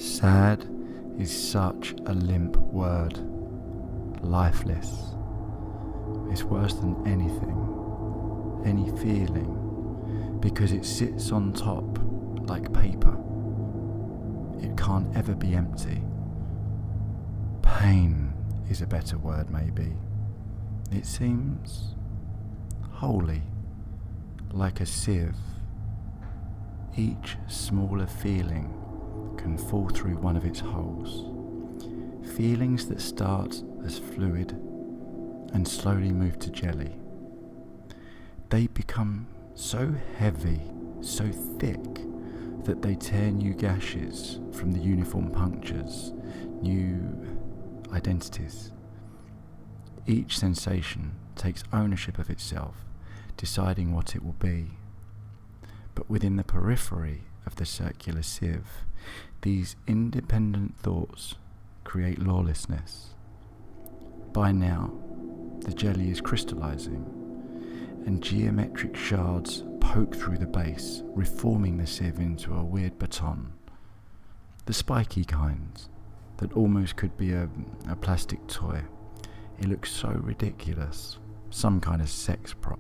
Sad is such a limp word. Lifeless. It's worse than anything, any feeling, because it sits on top like paper. It can't ever be empty. Pain is a better word, maybe. It seems holy, like a sieve. Each smaller feeling can fall through one of its holes. Feelings that start as fluid and slowly move to jelly. They become so heavy, so thick, that they tear new gashes from the uniform punctures, new identities. Each sensation takes ownership of itself, deciding what it will be. But within the periphery of the circular sieve, these independent thoughts create lawlessness. By now, the jelly is crystallizing, and geometric shards poke through the base, reforming the sieve into a weird baton. The spiky kinds, that almost could be a plastic toy. It looks so ridiculous, some kind of sex prop.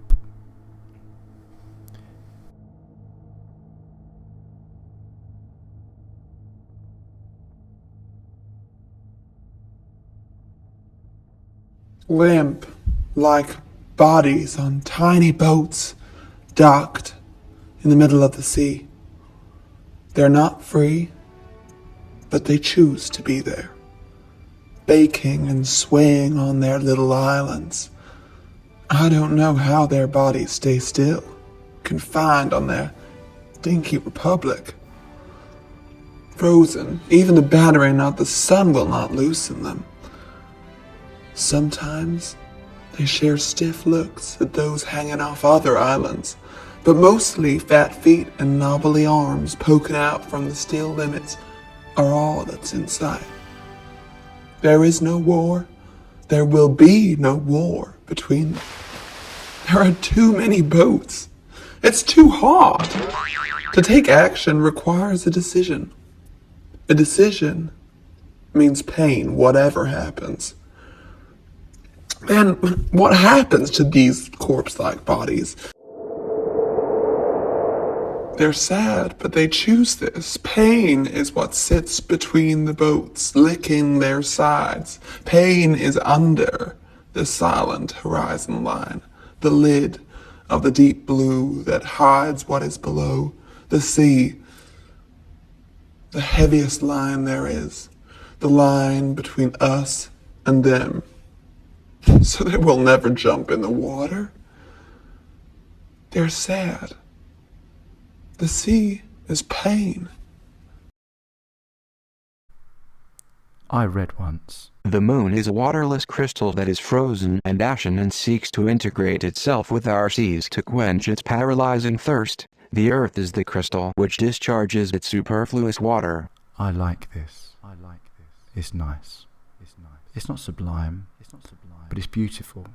Limp, like bodies on tiny boats docked in the middle of the sea. They're not free, but they choose to be there, baking and swaying on their little islands. I don't know how their bodies stay still, confined on their dinky republic. Frozen, even the battering of the sun will not loosen them. Sometimes they share stiff looks at those hanging off other islands, but mostly fat feet and knobbly arms poking out from the steel limits are all that's in sight. There is no war. There will be no war between them. There are too many boats. It's too hard. To take action requires a decision. A decision means pain, whatever happens. And what happens to these corpse-like bodies? They're sad, but they choose this. Pain is what sits between the boats, licking their sides. Pain is under the silent horizon line, the lid of the deep blue that hides what is below, the sea, the heaviest line there is, the line between us and them. So they will never jump in the water. They're sad. The sea is pain. I read once. The moon is a waterless crystal that is frozen and ashen and seeks to integrate itself with our seas to quench its paralyzing thirst. The earth is the crystal which discharges its superfluous water. I like this. It's nice. It's not sublime, but it's beautiful.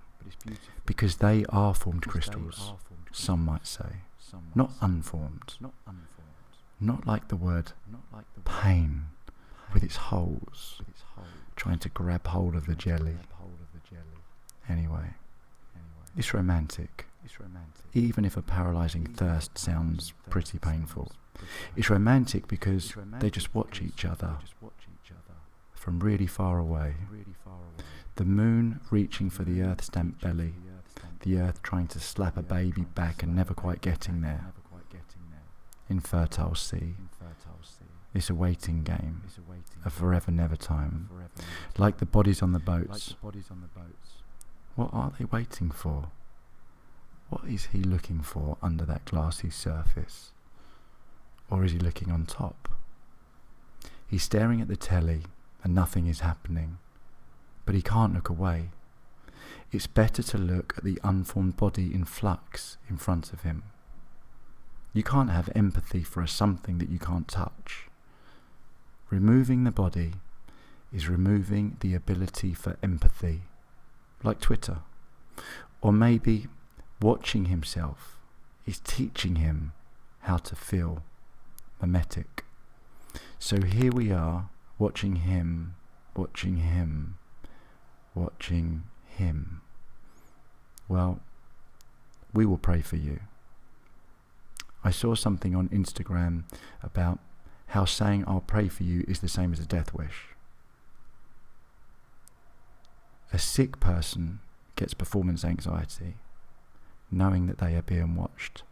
Because they are formed crystals, some might say. Not unformed. Not like the word pain with its holes, trying to grab hold of the jelly. Anyway, it's romantic. Even if a paralysing thirst sounds pretty painful. It's romantic because they just watch each other from really far away. The moon reaching for the earth's damp belly, the earth trying to slap a baby back and never quite getting there. Infertile sea. It's a waiting game, a forever never time. Like the bodies on the boats. What are they waiting for? What is he looking for under that glassy surface? Or is he looking on top? He's staring at the telly and nothing is happening. But he can't look away. It's better to look at the unformed body in flux in front of him. You can't have empathy for a something that you can't touch. Removing the body is removing the ability for empathy, like Twitter. Or maybe watching himself is teaching him how to feel, mimetic. So here we are, watching him, watching him, watching him. Well, we will pray for you. I saw something on Instagram about how saying I'll pray for you is the same as a death wish. A sick person gets performance anxiety, knowing that they are being watched,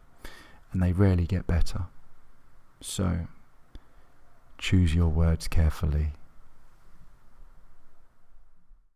and they rarely get better. So, choose your words carefully.